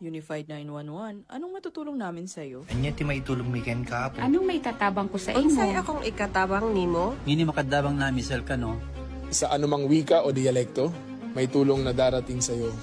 Unified 911, anong matutulong namin sa'yo? Anya ti maitulong mi ken kapo. Anong may tatabang ko sa imo? Unsay akong ikatabang nimo? Ngini makadabang na misal ka no? Sa anumang wika o dialekto, may tulong na darating sa iyo.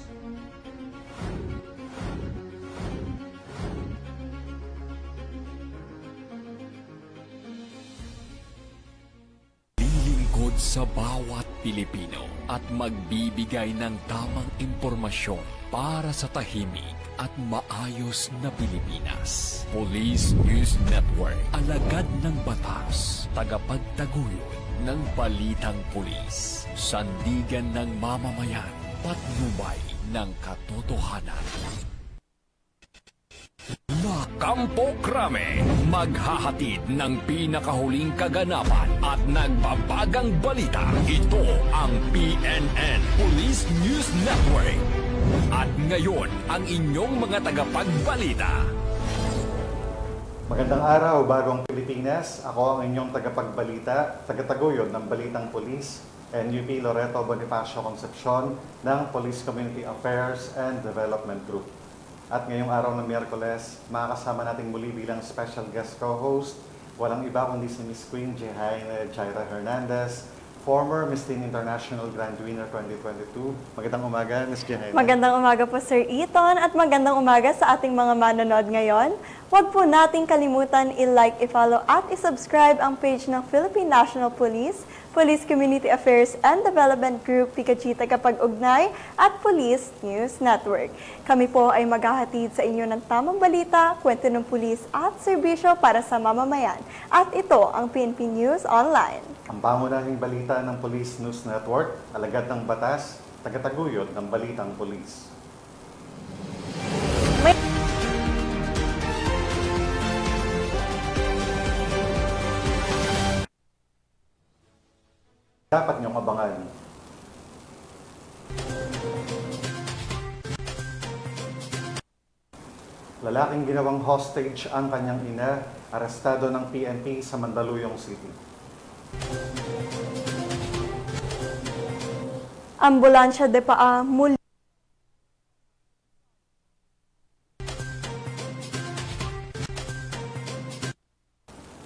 Lilingkod sa bawat Pilipino at magbibigay ng tamang impormasyon para sa tahimik at maayos na Pilipinas. Police News Network, alagad ng batas, tagapagtaguyod ng balitang pulis, sandigan ng mamamayan, patnubay ng katotohanan. La Campo Crame, maghahatid ng pinakahuling kaganapan at nagbabagang balita. Ito ang PNN Police News Network. At ngayon, ang inyong mga tagapagbalita. Magandang araw, Bagong Pilipinas. Ako ang inyong tagapagbalita, tagataguyod ng Balitang Police, NUP Loreto Bonifacio Concepcion ng Police Community Affairs and Development Group. At ngayong araw ng Miyerkules, makakasama nating muli bilang special guest co-host, walang iba kundi si Miss Queen Jaira Hernandez, former Miss Teen International Grand Winner 2022. Magandang umaga, Miss Jaira. Magandang umaga po, Sir Eton, at magandang umaga sa ating mga manonood ngayon. Huwag po nating kalimutan i-like, i-follow at i-subscribe ang page ng Philippine National Police, Police Community Affairs and Development Group, PKG Tagapag-Ugnay at Police News Network. Kami po ay maghahatid sa inyo ng tamang balita, kwento ng pulis at serbisyo para sa mamamayan. At ito ang PNP News Online. Ang pangunahing balita ng Police News Network, alagad ng batas, tagataguyod ng Balitang Pulis. Dapat niyong abangan. Lalaking ginawang hostage ang kanyang ina, arestado ng PNP sa Mandaluyong City. Ambulansya de Paa muli.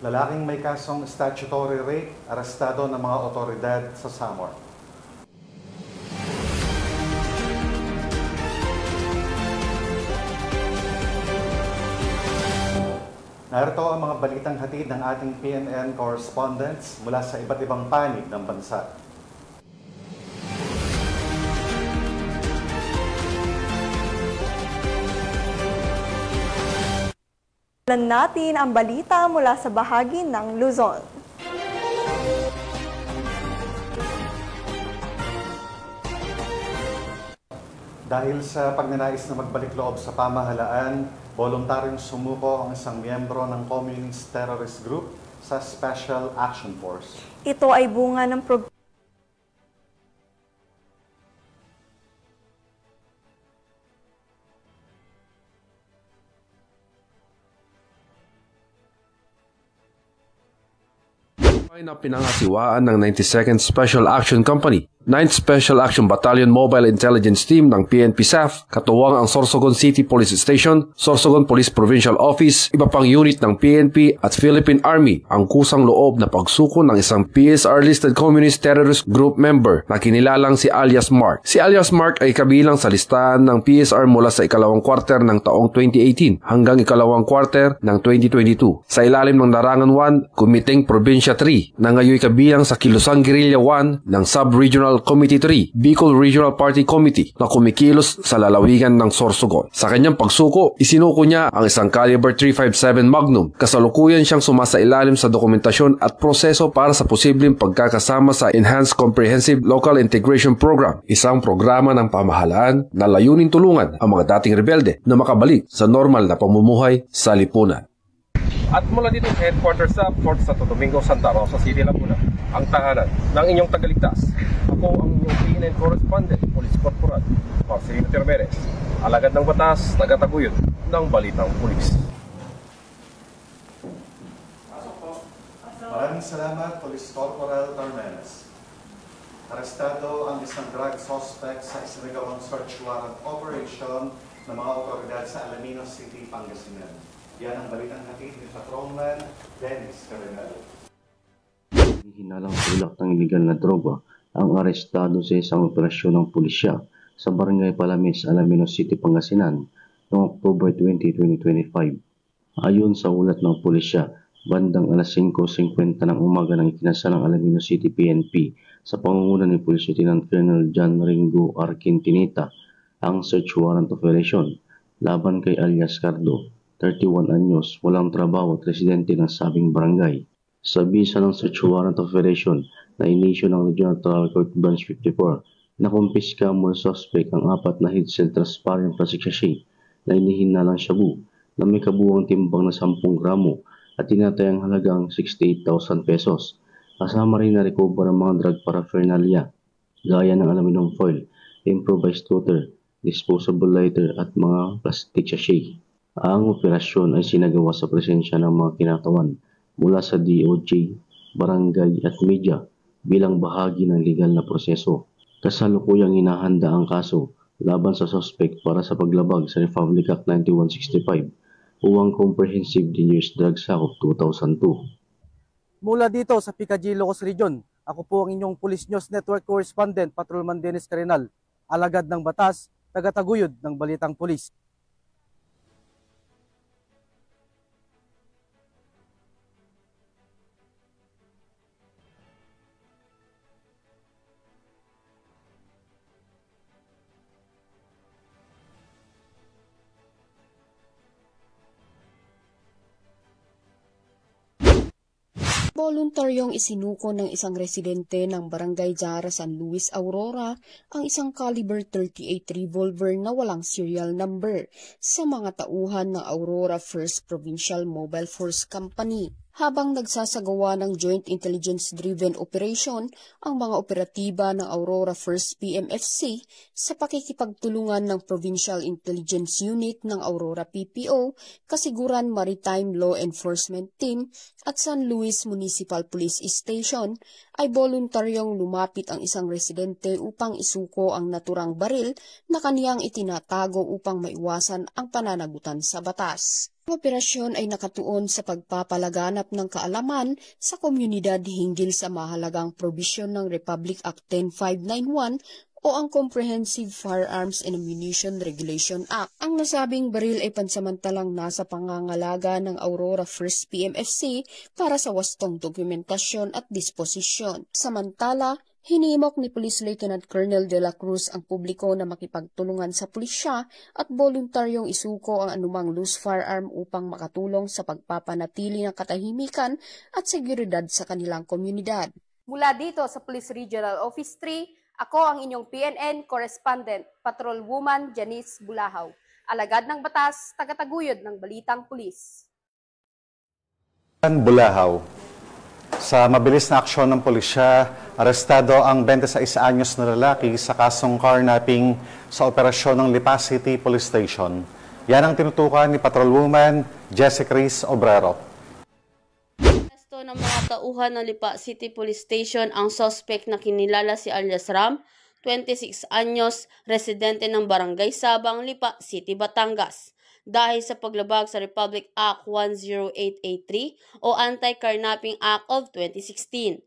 Lalaking may kasong statutory rape, arestado ng mga otoridad sa Samar. Narito ang mga balitang hatid ng ating PNN correspondents mula sa iba't ibang panig ng bansa. Natin ang balita mula sa bahagi ng Luzon. Dahil sa pagnanais na magbalik loob sa pamahalaan, voluntaryong sumuko ang isang miyembro ng Communist Terrorist Group sa Special Action Force. Ito ay bunga ng na pinangasiwaan ng 92nd Special Action Company, 9th Special Action Battalion Mobile Intelligence Team ng PNP SAF, katuwang ang Sorsogon City Police Station, Sorsogon Police Provincial Office, iba pang unit ng PNP at Philippine Army ang kusang loob na pagsuko ng isang PSR-listed Communist Terrorist Group member na kinilalang si alias Mark. Si alias Mark ay kabilang sa listahan ng PSR mula sa ikalawang kwarter ng taong 2018 hanggang ikalawang kwarter ng 2022. Sa ilalim ng Larangan 1, Kumiting Probinsya 3 na ngayon kabilang sa Kilusang Guerrilla 1 ng Sub-Regional Committee 3, Bicol Regional Party Committee na kumikilos sa lalawigan ng Sorsogon. Sa kanyang pagsuko, isinuko niya ang isang caliber .357 Magnum. Kasalukuyan siyang sumasailalim sa dokumentasyon at proseso para sa posibleng pagkakasama sa Enhanced Comprehensive Local Integration Program, isang programa ng pamahalaan na layunin tulungan ang mga dating rebelde na makabalik sa normal na pamumuhay sa lipunan. At mula dito sa headquarters sa Fort Santo Domingo, Santa Rosa City, Laguna, ang tahanan ng inyong tagaligtas. Ako ang inyong PNN correspondent, Police Corporal Marcelino Termeres, alagad ng batas, tagataguyod ng Balitang Pulis. Maraming salamat, Police Corporal Termeres. Arestado ang isang drug suspect sa isinagawang search warrant operation ng mga otoridad sa Alaminos City, Pangasinan. Yan ang balitang hatid ni Patrolman Dennis Carenal. Hinalang tulak ng iligal na droga ang arestado sa isang operasyon ng pulisya sa Barangay Palamis, Alaminos City, Pangasinan noong October 20, 2025. Ayon sa ulat ng pulisya, bandang alas 5:50 ng umaga ng ikinasal ng Alaminos City PNP sa pangunguna ni Police Lieutenant Colonel John Ringo Arquintinita ang search warrant operation laban kay alias Cardo, 31 anyos, walang trabaho at residente ng sabing barangay. Sa bisa ng search warrant operation na inisyu ng Regional Trial Court Branch 54, nakumpiska mula suspect ang 4 na head-cell transparent plastic sachet na inihinalang shabu na may kabuuang timbang na 10 gramo at tinatayang halagang 68,000 pesos. Kasama rin na recover ang mga drug paraphernalia gaya ng aluminum foil, improvised cutter, disposable lighter at mga plastic sachet. Ang operasyon ay sinagawa sa presensya ng mga kinakawan mula sa DOJ, barangay at media bilang bahagi ng legal na proseso. Kasalukuyang hinahanda ang kaso laban sa suspect para sa paglabag sa Republic Act 9165 o ang Comprehensive Dangerous Drugs Act of 2002. Mula dito sa PKG Ilocos Region, ako po ang inyong Police News Network Correspondent, Patrolman Dennis Carenal, alagad ng batas, tagataguyod ng Balitang Pulis. Voluntaryong isinuko ng isang residente ng Barangay Jara, San Luis, Aurora ang isang caliber .38 revolver na walang serial number sa mga tauhan ng Aurora 1st Provincial Mobile Force Company. Habang nagsasagawa ng Joint Intelligence-Driven Operation ang mga operatiba ng Aurora 1st PMFC sa pakikipagtulungan ng Provincial Intelligence Unit ng Aurora PPO, Kasiguran Maritime Law Enforcement Team at San Luis Municipal Police Station, ay voluntaryong lumapit ang isang residente upang isuko ang naturang baril na kaniyang itinatago upang maiwasan ang pananagutan sa batas. Ang operasyon ay nakatuon sa pagpapalaganap ng kaalaman sa komunidad hinggil sa mahalagang probisyon ng Republic Act 10591 o ang Comprehensive Firearms and Ammunition Regulation Act. Ang nasabing baril ay pansamantalang nasa pangangalaga ng Aurora 1st PMFC para sa wastong dokumentasyon at disposisyon. Samantala, hinimok ni Police Lieutenant Colonel De La Cruz ang publiko na makipagtulungan sa pulisya at voluntaryong isuko ang anumang loose firearm upang makatulong sa pagpapanatili ng katahimikan at seguridad sa kanilang komunidad. Mula dito sa Police Regional Office 3, ako ang inyong PNN Correspondent, Patrolwoman Janice Bulahaw. Alagad ng batas, tagataguyod ng Balitang Pulis. Bulahaw. Sa mabilis na aksyon ng pulisya, arestado ang 26 anyos na lalaki sa kasong carnapping sa operasyon ng Lipa City Police Station. Yan ang tinutukan ni Patrolwoman Jessie Cris Obrero. Aresto ng mga tauhan ng Lipa City Police Station ang suspect na kinilala si alias Ram, 26 anyos, residente ng Barangay Sabang, Lipa City, Batangas, dahil sa paglabag sa Republic Act 10883 o Anti-Carnapping Act of 2016.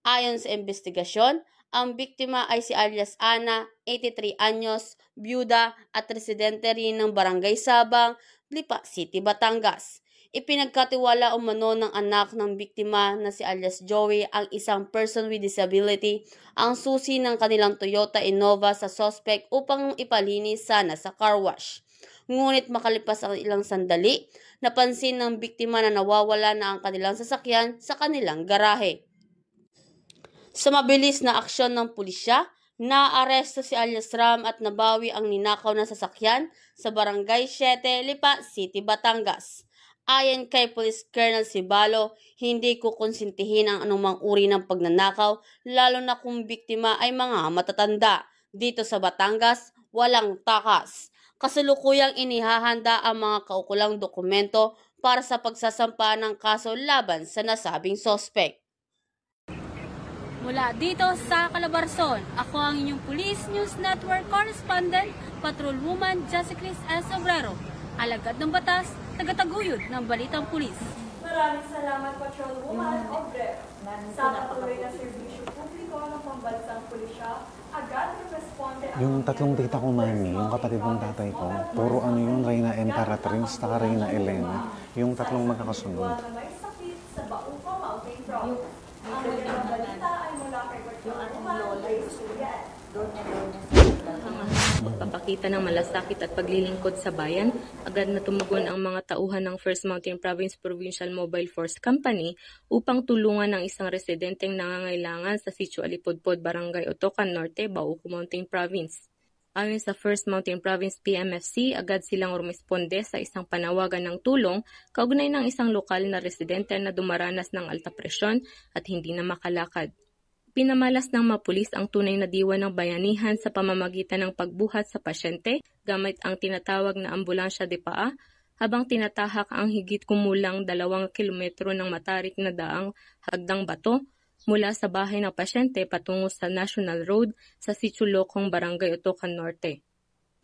Ayon sa investigasyon, ang biktima ay si alias Ana, 83 anyos, byuda at residente rin ng Barangay Sabang, Lipa City, Batangas. Ipinagkatiwala umano ng anak ng biktima na si alias Joey, ang isang person with disability, ang susi ng kanilang Toyota Innova sa suspect upang ipalinis sana sa car wash. Ngunit makalipas ang ilang sandali, napansin ng biktima na nawawala na ang kanilang sasakyan sa kanilang garahe. Sa mabilis na aksyon ng pulisya, naaresto si alias Ram at nabawi ang ninakaw na sasakyan sa Barangay 7, Lipa City, Batangas. Ayon kay Police Colonel Cibalo, hindi kukonsintihin ang anumang uri ng pagnanakaw, lalo na kung biktima ay mga matatanda. Dito sa Batangas, walang takas. Kasalukuyang inihahanda ang mga kaukulang dokumento para sa pagsasampa ng kaso laban sa nasabing suspect. Mula dito sa Calabarzon, ako ang inyong Police News Network Correspondent, Patrolwoman Jessicris S. Obrero, alagad ng batas, tagataguyod ng Balitang Pulis. Maraming salamat, Patrolwoman Obrero. Sa patuloy na serbisyo publiko ng pambansang pulisya, agad responde ang... Yung tatlong tita ko, mami, yung kapatid ng tatay ko, puro ano yung Reyna Emperatriz, taka Reyna Elena, yung tatlong magkakasunod. May sakit sa Bauco Mountain Province. Ang magandang balita ay mula kay Patrolwoman Grace Julian. Pagpapakita ng malasakit at paglilingkod sa bayan, agad na tumugon ang mga tauhan ng First Mountain Province Provincial Mobile Force Company upang tulungan ang isang residenteng nangangailangan sa Sitio Alipodpod, Barangay Otocan Norte, Bauco Mountain Province. Ayon sa First Mountain Province PMFC, agad silang rumisponde sa isang panawagan ng tulong kaugnay ng isang lokal na residente na dumaranas ng alta presyon at hindi na makalakad. Pinamalas ng mga pulis ang tunay na diwa ng bayanihan sa pamamagitan ng pagbuhat sa pasyente gamit ang tinatawag na ambulansya de paa habang tinatahak ang higit kumulang 2 kilometro ng matarik na daang hagdang bato mula sa bahay ng pasyente patungo sa National Road sa Sitio Locong, Barangay Otocan Norte.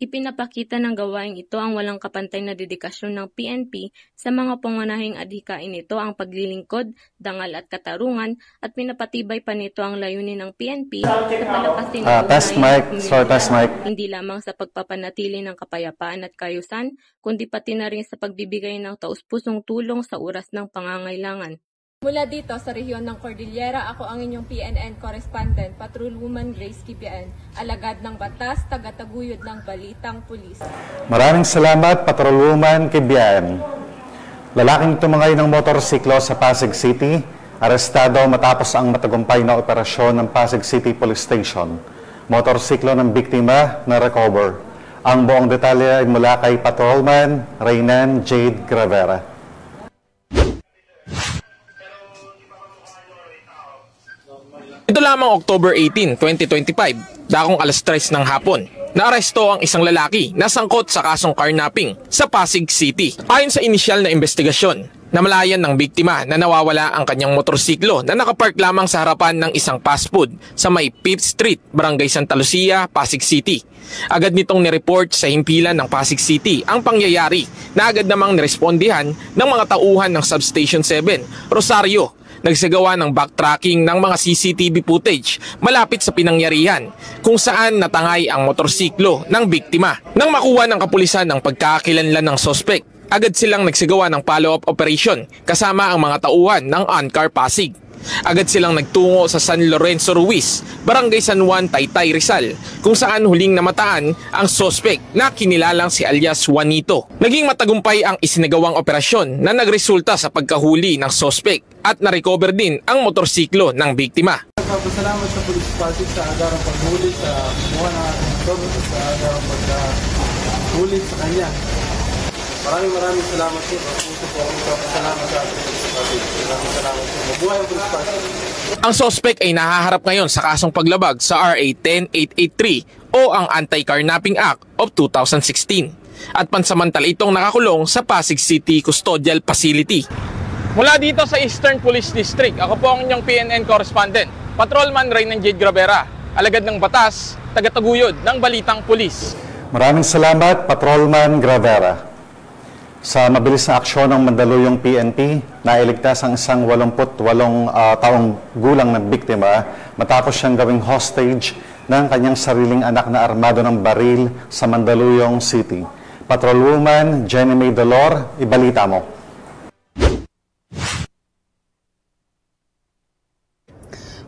Ipinapakita ng gawaing ito ang walang kapantay na dedikasyon ng PNP sa mga pangunahing adhikain nito ang paglilingkod, dangal at katarungan at pinapatibay pa nito ang layunin ng PNP sa palakasin ng hindi lamang sa pagpapanatili ng kapayapaan at kayusan, kundi pati na rin sa pagbibigay ng taus-pusong tulong sa oras ng pangangailangan. Mula dito sa rehiyon ng Cordillera, ako ang inyong PNN correspondent, Patrolwoman Grace Kipian, alagad ng batas, tagataguyod ng Balitang Pulis. Maraming salamat, Patrolwoman Kipian. Lalaking tumangay ng motorsiklo sa Pasig City, arestado matapos ang matagumpay na operasyon ng Pasig City Police Station. Motorsiklo ng biktima na recover. Ang buong detalye ay mula kay Patrolman Reynan Jade Gravera. Ito lamang October 18, 2025, dakong alas 3 ng hapon, naaresto ang isang lalaki na sangkot sa kasong carnapping sa Pasig City. Ayon sa inisyal na investigasyon, namalayan ng biktima na nawawala ang kanyang motorsiklo na nakapark lamang sa harapan ng isang fast food sa may 5th Street, Barangay Santa Lucia, Pasig City. Agad nitong nireport sa himpilan ng Pasig City ang pangyayari na agad namang nirespondihan ng mga tauhan ng Substation 7, Rosario. Nagsagawa ng backtracking ng mga CCTV footage malapit sa pinangyarihan kung saan natangay ang motorsiklo ng biktima. Nang makuha ng kapulisan ang pagkakakilanlan ng sospek, agad silang nagsagawa ng follow-up operation kasama ang mga tauhan ng Ancar Pasig. Agad silang nagtungo sa San Lorenzo Ruiz, Barangay San Juan, Taytay, Rizal, kung saan huling namataan ang sospek na kinilalang si alias Juanito. Naging matagumpay ang isinagawang operasyon na nagresulta sa pagkahuli ng sospek at na-recover din ang motorsiklo ng biktima. Nagpapasalamat sa Police Pasig sa agarang paghuli sa kumuha ng ating motor, sa agarang paghuli sa kanya. Maraming salamat po. Puso po akong nagpapasalamat sa ating Police Pasig. Maraming salamat po. Mabuhay ang Police Pasig. Ang sospek ay nahaharap ngayon sa kasong paglabag sa RA 10883 o ang Anti-Carnapping Act of 2016 at pansamantala itong nakakulong sa Pasig City Custodial Facility. Mula dito sa Eastern Police District, ako po ang inyong PNN correspondent, Patrolman Reynan Jade Gravera, alagad ng batas, tagataguyod ng Balitang Pulis. Maraming salamat, Patrolman Gravera. Sa mabilis na aksyon ng Mandaluyong PNP, nailigtas ang isang 88 taong gulang na biktima matapos siyang gawing hostage ng kanyang sariling anak na armado ng baril sa Mandaluyong City. Patrolwoman Jenny May Dolor, ibalita mo.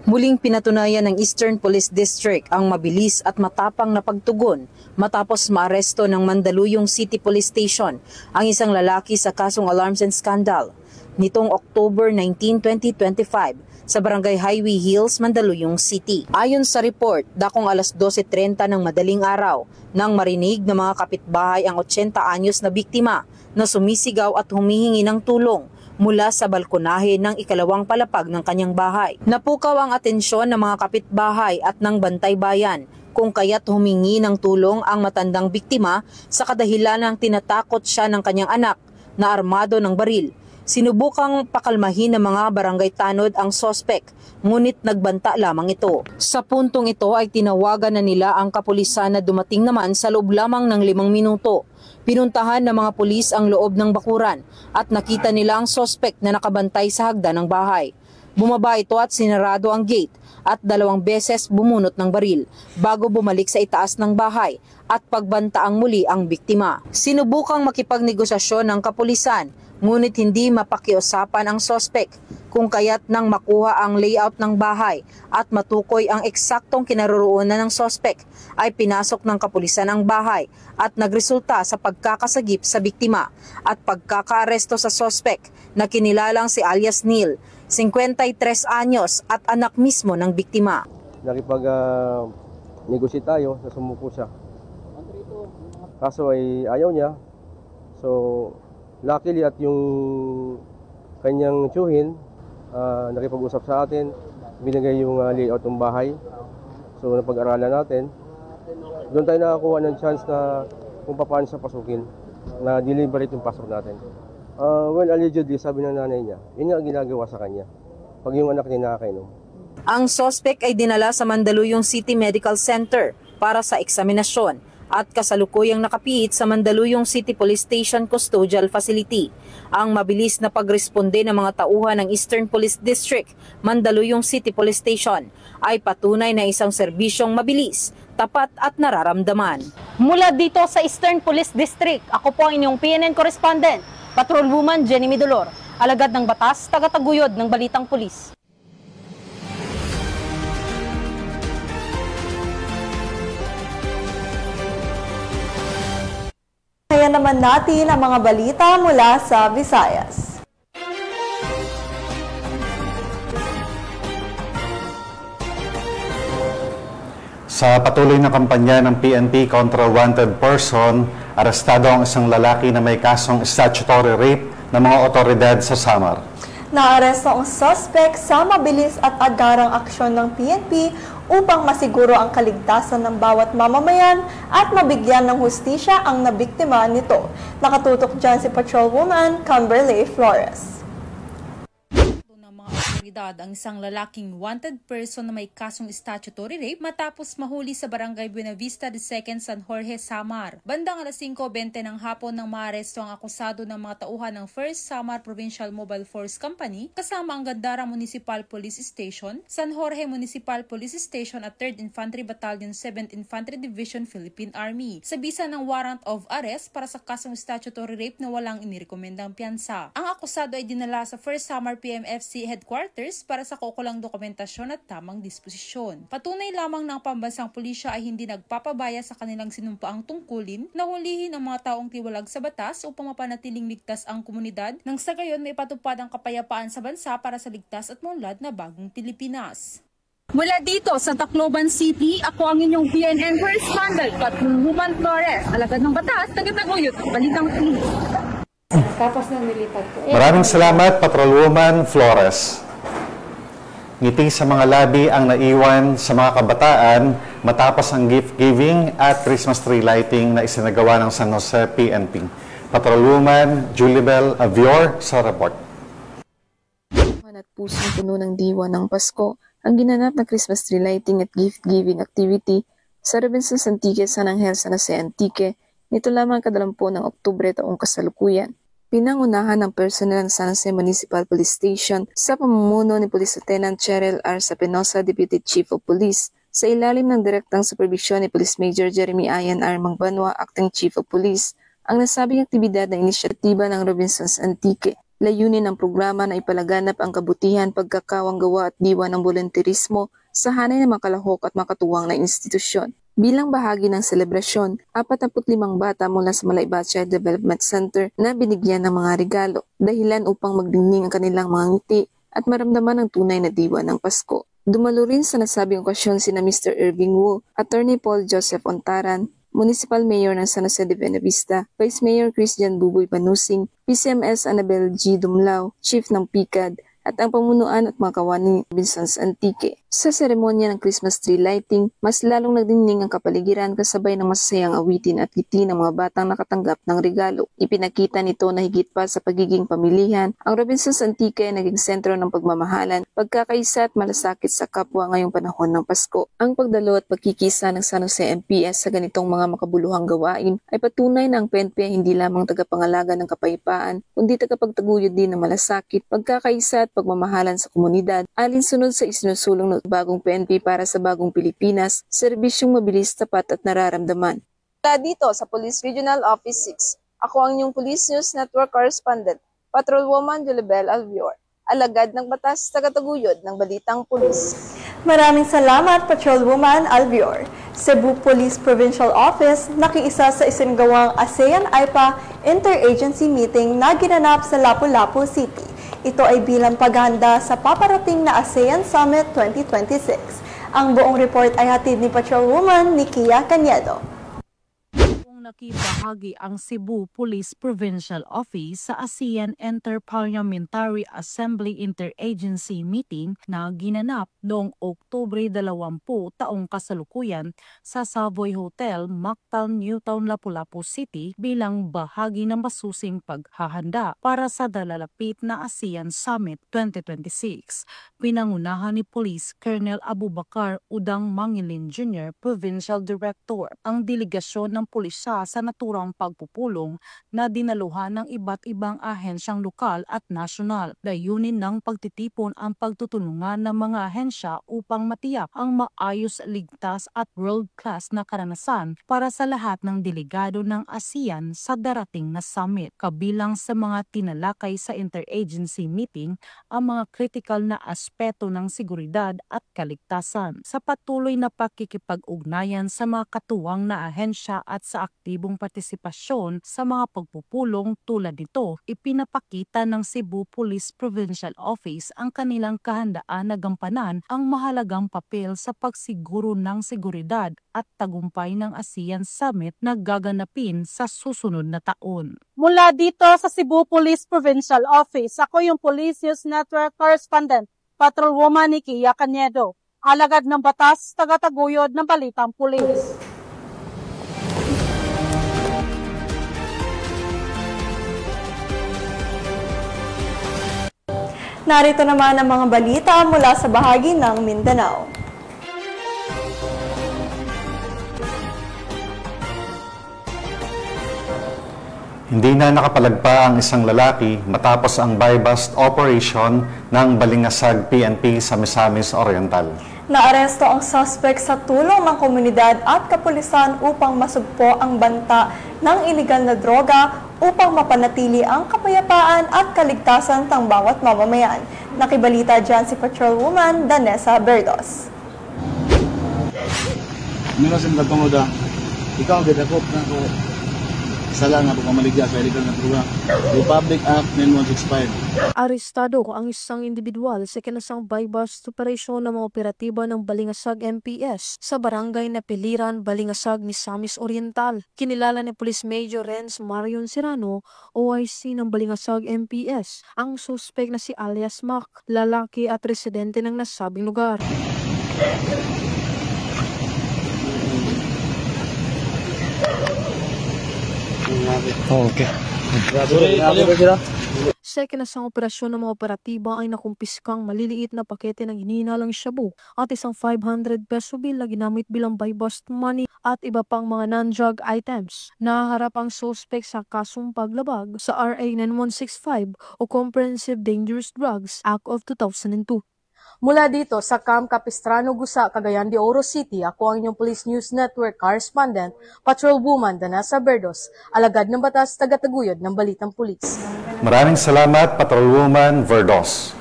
Muling pinatunayan ng Eastern Police District ang mabilis at matapang na pagtugon matapos maaresto ng Mandaluyong City Police Station ang isang lalaki sa kasong alarms and scandal nitong October 19, 2025 sa Barangay Highway Hills, Mandaluyong City. Ayon sa report, dakong alas 12:30 ng madaling araw nang marinig ng mga kapitbahay ang 80 anyos na biktima na sumisigaw at humihingi ng tulong mula sa balkonahe ng ikalawang palapag ng kanyang bahay. Napukaw ang atensyon ng mga kapitbahay at ng bantay bayan kung kaya't humingi ng tulong ang matandang biktima sa kadahilan ng tinatakot siya ng kanyang anak na armado ng baril. Sinubukang pakalmahin ng mga barangay tanod ang sospek, ngunit nagbanta lamang ito. Sa puntong ito ay tinawagan na nila ang kapulisan na dumating naman sa loob lamang ng 5 minuto. Pinuntahan ng mga pulis ang loob ng bakuran at nakita nila ang sospek na nakabantay sa hagdan ng bahay. Bumaba ito at sinarado ang gate at 2 beses bumunot ng baril bago bumalik sa itaas ng bahay at pagbantaang muli ang biktima. Sinubukang makipagnegosasyon ng kapulisan, ngunit hindi mapakiusapan ang sospek, kung kaya't nang makuha ang layout ng bahay at matukoy ang eksaktong kinaroroonan ng sospek, ay pinasok ng kapulisan ang bahay at nagresulta sa pagkakasagip sa biktima at pagkakaaresto sa sospek na kinilalang si alias Neil, 53 anyos at anak mismo ng biktima. Nakipag-negosyate tayo, nasumuko siya. Kaso ay ayaw niya. So, luckily at yung kanyang tiyuhin, nakipag-usap sa atin, binigay yung layout ng bahay. So napag-aralan natin. Doon tayo nakakuha ng chance na kung paano siya pasukin, na deliberate yung pasok natin. Well, allegedly, sabi ng nanay niya, yun nga ginagawa sa kanya pag yung anak niya nakakainom. Ang sospek ay dinala sa Mandaluyong City Medical Center para sa eksaminasyon at kasalukuyang nakapiit sa Mandaluyong City Police Station Custodial Facility. Ang mabilis na pagresponde ng mga tauhan ng Eastern Police District, Mandaluyong City Police Station ay patunay na isang serbisyong mabilis, tapat at nararamdaman. Mula dito sa Eastern Police District, ako po ang inyong PNN correspondent, Patrolwoman Jenny Midolor, alagad ng batas, tagataguyod ng Balitang Pulis. Kaya naman natin ang mga balita mula sa Visayas. Sa patuloy na kampanya ng PNP kontra wanted person, arestado ang isang lalaki na may kasong statutory rape ng mga otoridad sa Samar. Naaresto ang suspect sa mabilis at agarang aksyon ng PNP upang masiguro ang kaligtasan ng bawat mamamayan at mabigyan ng hustisya ang nabiktima nito. Nakatutok dyan si Patrolwoman Camberley Flores. Ang isang lalaking wanted person na may kasong statutory rape matapos mahuli sa barangay Buena Vista de Second San Jorge, Samar. Bandang alas 5:20 ng hapon nang maaresto ang akusado ng mga tauhan ng 1st Samar Provincial Mobile Force Company kasama ang Gandara Municipal Police Station, San Jorge Municipal Police Station at 3rd Infantry Battalion 7th Infantry Division Philippine Army sa bisa ng warrant of arrest para sa kasong statutory rape na walang inirekomendang piyansa. Ang akusado ay dinala sa 1st Samar PMFC Headquarters para sa kaukulang dokumentasyon at tamang disposisyon. Patunay lamang ng pambansang pulisya ay hindi nagpapabaya sa kanilang sinumpaang tungkulin na hulihin ang mga taong tiwalag sa batas upang mapanatiling ligtas ang komunidad nang sa gayon may patupad ang kapayapaan sa bansa para sa ligtas at maunlad na bagong Pilipinas. Mula dito sa Tacloban City, ako ang inyong PNN correspondent, Patrolwoman Flores, alagad ng batas, tagataguyod ng Balitang Pulis. Tapos na nilipat ko. Maraming salamat, Patrolwoman Flores. Ngiti sa mga labi ang naiwan sa mga kabataan matapos ang gift giving at Christmas tree lighting na isinagawa ng San Jose PNP. Patrolwoman Julibel Avior sa report. At pusong puno ng diwa ng Pasko ang ginanap na Christmas tree lighting at gift giving activity sa Robinsons Antique San Angel San Jose Antique nito lamang 20 ng Oktubre taong kasalukuyan. Pinangunahan ng personel ng San Jose Municipal Police Station sa pamumuno ni Police Lieutenant Cheryl R. Sapenosa, Deputy Chief of Police, sa ilalim ng direktang supervisyon ni Police Major Jeremy Ayan R. Mangbanwa, Acting Chief of Police, ang nasabing aktibidad na inisyatiba ng Robinsons Antique. Layunin ng programa na ipalaganap ang kabutihan, pagkakawanggawa at diwa ng volunteerismo sa hanay ng makalahok at makatuwang na institusyon. Bilang bahagi ng selebrasyon, 45 bata mula sa Malayba Child Development Center na binigyan ng mga regalo, dahilan upang magdingning ang kanilang mga ngiti at maramdaman ang tunay na diwa ng Pasko. Dumalo rin sa nasabing okasyon sina Mr. Irving Wu, Attorney Paul Joseph Ontaran, Municipal Mayor ng San Jose de Buena Vista, Vice Mayor Christian Buboy Panusing, PCMS Annabel G. Dumlao, Chief ng PICAD, at ang pamunuan at mga kawani ni Robinsons Antique. Sa seremonya ng Christmas tree lighting, mas lalong nagdingning ang kapaligiran kasabay ng masasayang awitin at ngiti ng mga batang nakatanggap ng regalo. Ipinakita nito na higit pa sa pagiging pamilihan, ang Robinsons Antique ay naging sentro ng pagmamahalan, pagkakaisa at malasakit sa kapwa ngayong panahon ng Pasko. Ang pagdalo at pagkikisa ng San Jose MPS sa ganitong mga makabuluhang gawain ay patunay na ang PNP ay hindi lamang tagapangalaga ng kapayapaan, kundi tagapagtaguyod din ng malasakit, pagkakaisa at pagmamahalan sa komunidad, alinsunod sa isinusulong ng bagong PNP para sa bagong Pilipinas, serbisyong mabilis, tapat at nararamdaman. Mula dito sa Police Regional Office 6, ako ang inyong Police News Network Correspondent, Patrolwoman Julibel Alvior, alagad ng batas, tagataguyod ng balitang pulis. Maraming salamat, Patrolwoman Alvior. Cebu Police Provincial Office nakiisa sa isinagawang ASEAN-IPA Interagency Meeting na ginanap sa Lapu-Lapu City. Ito ay bilang paghahanda sa paparating na ASEAN Summit 2026. Ang buong report ay hatid ni Patrolwoman Nikia Cañedo. Nakibahagi ang Cebu Police Provincial Office sa ASEAN Inter-Parliamentary Assembly Interagency Meeting na ginanap noong Oktubre 20 taong kasalukuyan sa Savoy Hotel, Mactan, Newtown, Lapu-Lapu City bilang bahagi ng masusing paghahanda para sa dalalapit na ASEAN Summit 2026. Pinangunahan ni Police Colonel Abubakar Udang Mangilin Jr., Provincial Director, ang delegasyon ng pulisya sa naturang pagpupulong na dinaluhan ng iba't ibang ahensyang lokal at nasyonal. Layunin ng pagtitipon ang pagtutulungan ng mga ahensya upang matiyak ang maayos, ligtas at world-class na karanasan para sa lahat ng delegado ng ASEAN sa darating na summit. Kabilang sa mga tinalakay sa interagency meeting ang mga critical na aspeto ng seguridad at kaligtasan. Sa patuloy na pakikipag-ugnayan sa mga katuwang na ahensya at sa aktibong partisipasyon sa mga pagpupulong tulad nito, ipinapakita ng Cebu Police Provincial Office ang kanilang kahandaan na gampanan ang mahalagang papel sa pagsiguro ng seguridad at tagumpay ng ASEAN Summit na gaganapin sa susunod na taon. Mula dito sa Cebu Police Provincial Office, ako yung Police News Network Correspondent, Patrolwoman Nikia Cañedo, alagad ng batas, tagataguyod ng balitang pulis. Narito naman ang mga balita mula sa bahagi ng Mindanao. Hindi na nakapalagpa ang isang lalaki matapos ang buy-bust operation ng Balingasag PNP sa Misamis Oriental. Naaresto ang suspect sa tulong ng komunidad at kapulisan upang masugpo ang banta ng iligal na droga upang mapanatili ang kapayapaan at kaligtasan ng bawat mamamayan. Nakibalita dyan si Patrolwoman Danessa Berdos. Minasin ka tungoda, ikaw ang gidakop na ko sala nga pagmamaligya sa illegal na droga. Republic Act 9165. Arestado ang isang individual sa kinasang buy-bust operasyon ng mga operatiba ng Balingasag MPS sa barangay na Piliran, Balingasag, Misamis Oriental. Kinilala ni Police Major Renz Marion Serrano, OIC ng Balingasag MPS, ang suspect na si alias Mac, lalaki at residente ng nasabing lugar. Okay. Sa kinasang operasyon ng mga operatiba ay nakumpiskang maliliit na pakete ng hinihinalang shabu at isang 500 peso bill na ginamit bilang buy-bust money at iba pang mga non-drug items. Nahaharap ang suspect sa kasong paglabag sa RA 9165 o Comprehensive Dangerous Drugs Act of 2002. Mula dito sa Camp Capistrano, Gusa, Cagayan de Oro City, ako ang inyong Police News Network Correspondent, Patrolwoman Danessa Berdos, alagad ng batas, tagataguyod ng balitang pulis. Maraming salamat, Patrolwoman Verdos.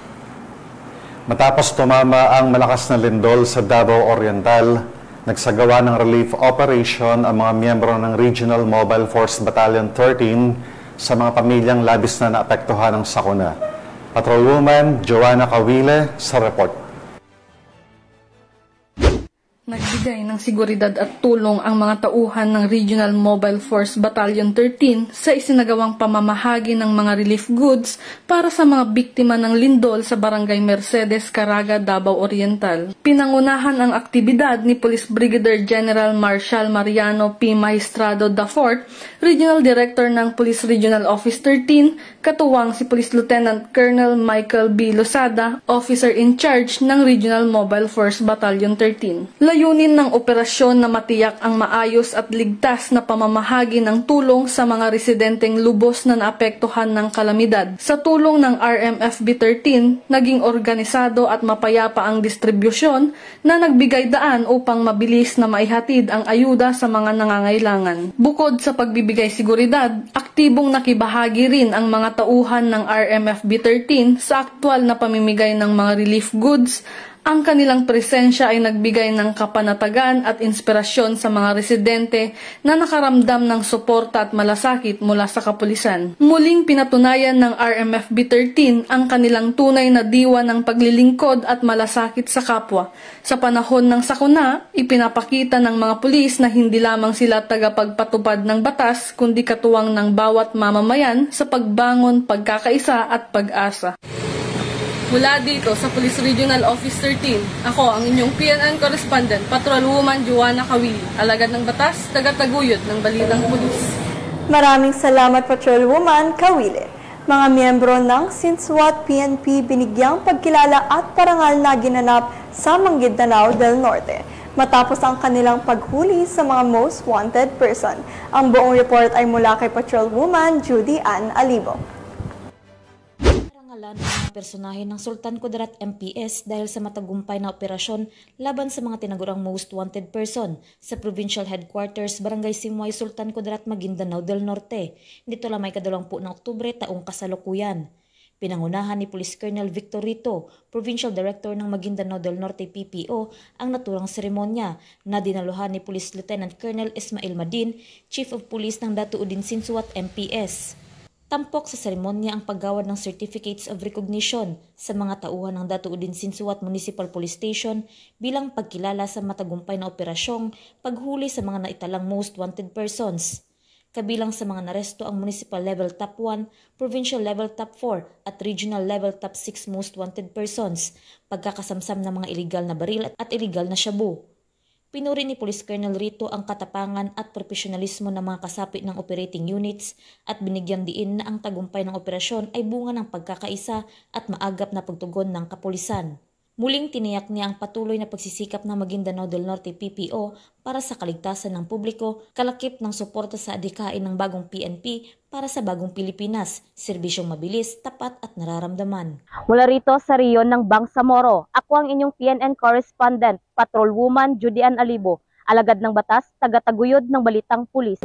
Matapos tumama ang malakas na lindol sa Davao Oriental, nagsagawa ng relief operation ang mga miyembro ng Regional Mobile Force Battalion 13 sa mga pamilyang labis na naapektuhan ng sakuna. Patrolwoman Joanna Cawile sa report. Nagbigay ng seguridad at tulong ang mga tauhan ng Regional Mobile Force Battalion 13 sa isinagawang pamamahagi ng mga relief goods para sa mga biktima ng lindol sa Barangay Mercedes, Caraga, Davao Oriental. Pinangunahan ang aktibidad ni Police Brigadier General Marshal Mariano P. Maestrado IV, Regional Director ng Police Regional Office 13, katuwang si Police Lieutenant Colonel Michael B. Losada, Officer in Charge ng Regional Mobile Force Battalion 13. Layunin ng operasyon na matiyak ang maayos at ligtas na pamamahagi ng tulong sa mga residenteng lubos na naapektuhan ng kalamidad. Sa tulong ng RMFB 13, naging organisado at mapayapa ang distribusyon na nagbigay daan upang mabilis na maihatid ang ayuda sa mga nangangailangan. Bukod sa pagbibigay seguridad, aktibong nakibahagi rin ang mga tauhan ng RMFB 13 sa aktwal na pamimigay ng mga relief goods. Ang kanilang presensya ay nagbigay ng kapanatagan at inspirasyon sa mga residente na nakaramdam ng suporta at malasakit mula sa kapulisan. Muling pinatunayan ng RMFB 13 ang kanilang tunay na diwa ng paglilingkod at malasakit sa kapwa. Sa panahon ng sakuna, ipinapakita ng mga pulis na hindi lamang sila tagapagpatupad ng batas kundi katuwang ng bawat mamamayan sa pagbangon, pagkakaisa at pag-asa. Mula dito sa Police Regional Office 13, ako ang inyong PNN Correspondent, Patrolwoman Joanna Kawili, alagad ng batas, tagataguyod ng Balitang Pulis. Maraming salamat, Patrolwoman Kawili. Mga miyembro ng Sinswat PNP binigyang pagkilala at parangal na ginanap sa Maguindanao del Norte matapos ang kanilang paghuli sa mga most wanted person. Ang buong report ay mula kay Patrolwoman Judy Ann Alibo. Ng mga personahe ng Sultan Kudarat MPS dahil sa matagumpay na operasyon laban sa mga tinagurang most wanted person sa Provincial Headquarters Barangay Simoy, Sultan Kudarat, Maguindanao del Norte. Dito lamay kadalawampu ng Oktubre taong kasalukuyan. Pinangunahan ni Police Colonel Victor Rito, Provincial Director ng Maguindanao del Norte PPO, ang naturang seremonya na dinaluhan ni Police Lieutenant Colonel Ismail Madin, Chief of Police ng Datuudin Sinswat MPS. Tampok sa seremonya ang paggawad ng Certificates of Recognition sa mga tauhan ng Datuudin Sinswat Municipal Police Station bilang pagkilala sa matagumpay na operasyong paghuli sa mga naitalang most wanted persons. Kabilang sa mga naresto ang Municipal Level Top 1, Provincial Level Top 4 at Regional Level Top 6 most wanted persons, pagkakasamsam ng mga iligal na baril at iligal na shabu. Pinuri ni Police Colonel Rito ang katapangan at profesionalismo ng mga kasapi ng operating units at binigyang diin na ang tagumpay ng operasyon ay bunga ng pagkakaisa at maagap na pagtugon ng kapulisan. Muling tiniyak niya ang patuloy na pagsisikap ng Maguindanao del Norte PPO para sa kaligtasan ng publiko, kalakip ng suporta sa adhikain ng bagong PNP para sa bagong Pilipinas, serbisyong mabilis, tapat at nararamdaman. Mula rito sa riyon ng Bangsamoro, ako ang inyong PNN Correspondent, Patrolwoman Judy Ann Alibo, alagad ng batas, tagataguyod ng Balitang Pulis.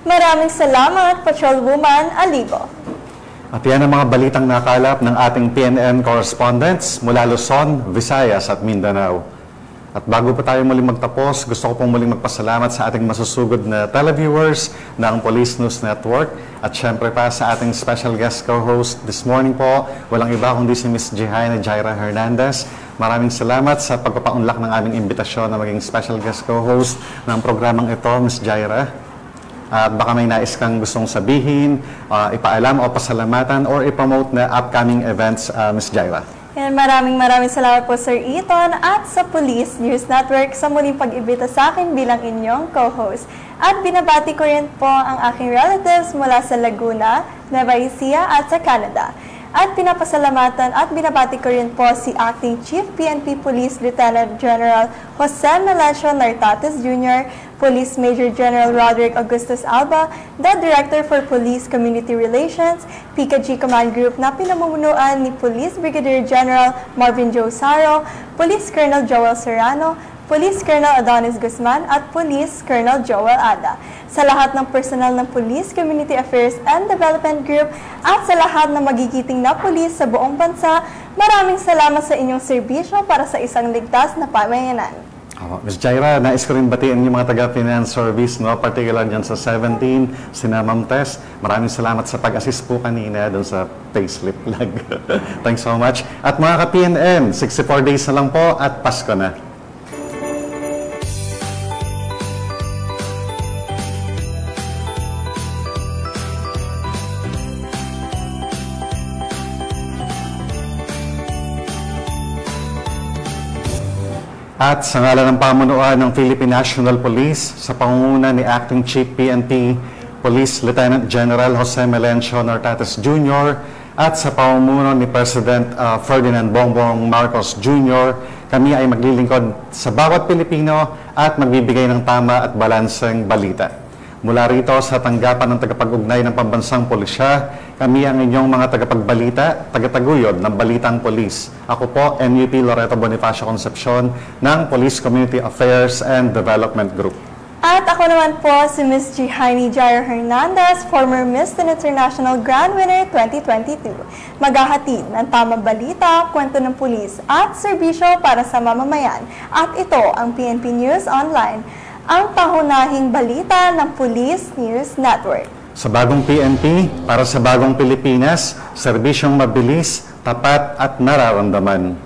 Maraming salamat, Patrolwoman Alibo. At yan ang mga balitang nakalap ng ating PNN correspondents mula Luzon, Visayas at Mindanao. At bago pa tayo muling magtapos, gusto ko pong muling magpasalamat sa ating masusugod na televiewers ng Police News Network at syempre pa sa ating special guest co-host this morning po, walang iba kundi si Ms. Jehaina Jaira Hernandez. Maraming salamat sa pagpapaunlak ng aming imbitasyon na maging special guest co-host ng programang ito, Ms. Jaira. At baka may nais kang gustong sabihin, ipaalam o pasalamatan or ipromote na upcoming events, Ms. Jaira. Yan, maraming salamat po, Sir Eton, at sa Police News Network sa muling pag-ibita sa akin bilang inyong co-host. At binabati ko rin po ang aking relatives mula sa Laguna, Nueva Ecija at sa Canada. At pinapasalamatan at binabati ko rin po si Acting Chief PNP Police Lieutenant General Jose Melencio Nartates Jr., Police Major General Roderick Augustus Alba, the Director for Police Community Relations, PKG Command Group na pinamumunuan ni Police Brigadier General Marvin Joe Saro, Police Colonel Joel Serrano, Police Colonel Adonis Guzman at Police Colonel Joel Ada. Sa lahat ng personal ng Police Community Affairs and Development Group at sa lahat ng magigiting na pulis sa buong bansa, maraming salamat sa inyong serbisyo para sa isang ligtas na pamayanan. Ms. Jaira, nais ko rin batiin yung mga taga-finance service, no? Particular dyan sa 17, sina Ma'am Tess. Maraming salamat sa pag-assist po kanina doon sa payslip lag. Thanks so much. At mga ka-PNN, 64 days na lang po at Pasko na. At sa ngalan ng pamunuan ng Philippine National Police, sa pangunguna ni Acting Chief PNP Police Lieutenant General Jose Melencio Nortates Jr. at sa pamumuno ni President Ferdinand Bongbong Marcos Jr., kami ay maglilingkod sa bawat Pilipino at magbibigay ng tama at balanseng balita. Mula rito sa tanggapan ng tagapag-ugnay ng pambansang pulisya, kami ang inyong mga tagapagbalita, tagataguyod ng Balitang Pulis. Ako po, NUP Loreto Bonifacio Concepcion ng Police Community Affairs and Development Group. At ako naman po si Ms. Jihaini Jairo Hernandez, former Miss International Grand Winner 2022. Maghahatid ng tamang balita, kwento ng pulis at serbisyo para sa mamamayan. At ito ang PNP News Online, ang pangunahing balita ng Police News Network. Sa bagong PNP, para sa bagong Pilipinas, serbisyong mabilis, tapat at nararamdaman.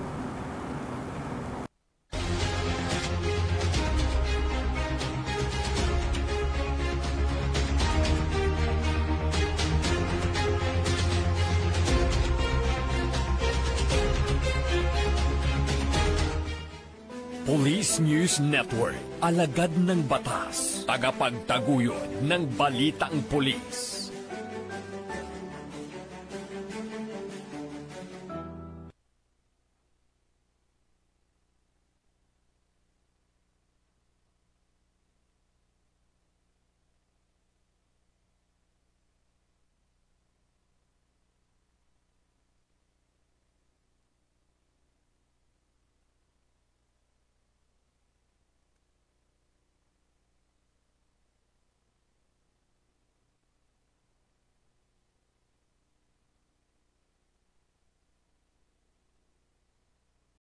Police News Network, alagad ng batas, tagapagtaguyod ng balitang pulis.